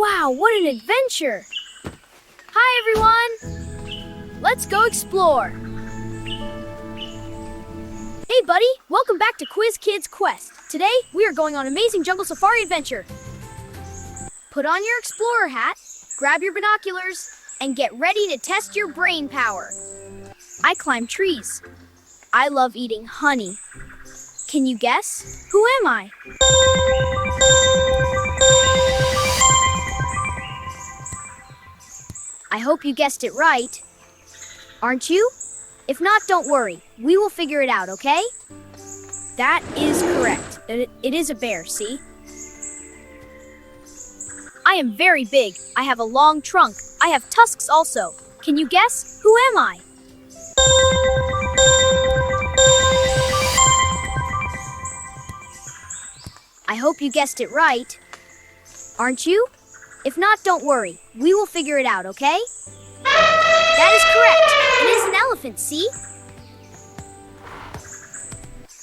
Wow, what an adventure! Hi, everyone! Let's go explore! Hey, buddy! Welcome back to Quiz Kids Quest. Today, we are going on an amazing jungle safari adventure. Put on your explorer hat, grab your binoculars, and get ready to test your brain power. I climb trees. I love eating honey. Can you guess? Who am I? I hope you guessed it right. Aren't you? If not, don't worry. We will figure it out, okay? That is correct. It is a bear, see? I am very big. I have a long trunk. I have tusks also. Can you guess? Who am I? I hope you guessed it right. Aren't you? If not, don't worry. We will figure it out, okay? That is correct. It is an elephant, see?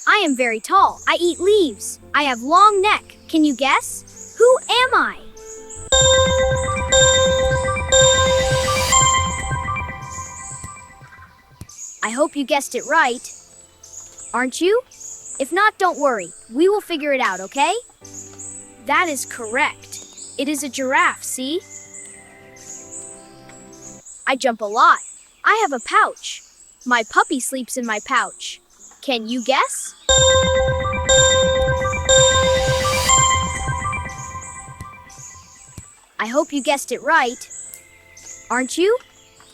I am very tall. I eat leaves. I have long neck. Can you guess? Who am I? I hope you guessed it right. Aren't you? If not, don't worry. We will figure it out, okay? That is correct. It is a giraffe, see? I jump a lot. I have a pouch. My puppy sleeps in my pouch. Can you guess? I hope you guessed it right. Aren't you?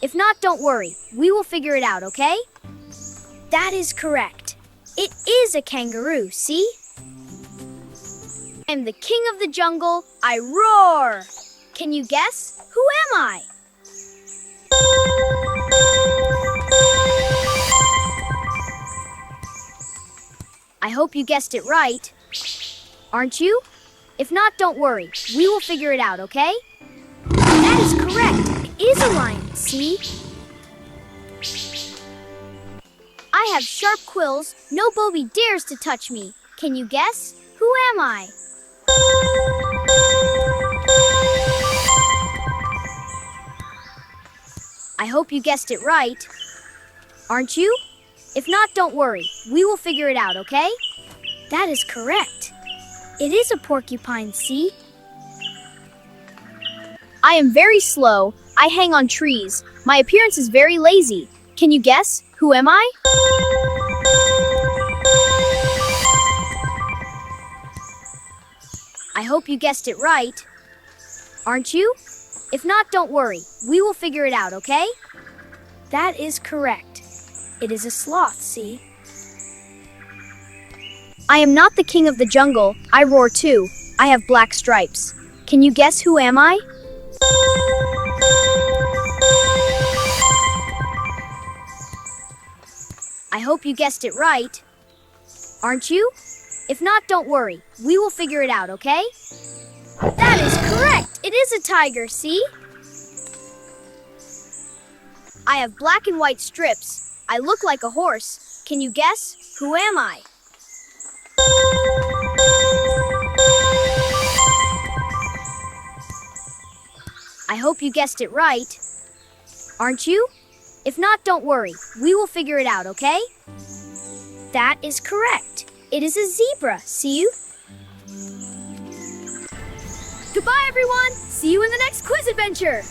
If not, don't worry. We will figure it out, okay? That is correct. It is a kangaroo, see? I'm the king of the jungle. I roar. Can you guess? Who am I? I hope you guessed it right. Aren't you? If not, don't worry. We will figure it out, okay? That is correct. It is a lion, see? I have sharp quills. No bogey dares to touch me. Can you guess? Who am I? I hope you guessed it right. Aren't you? If not, don't worry. We will figure it out, okay? That is correct. It is a porcupine, see? I am very slow. I hang on trees. My appearance is very lazy. Can you guess? Who am I? I hope you guessed it right. Aren't you? If not, don't worry. We will figure it out, okay? That is correct. It is a sloth, see? I am not the king of the jungle. I roar too. I have black stripes. Can you guess who am I? I hope you guessed it right. Aren't you? If not, don't worry. We will figure it out, okay? That is correct! It is a tiger, see? I have black and white strips. I look like a horse. Can you guess? Who am I? I hope you guessed it right. Aren't you? If not, don't worry. We will figure it out, okay? That is correct. It is a zebra, see you? Goodbye, everyone! See you in the next quiz adventure!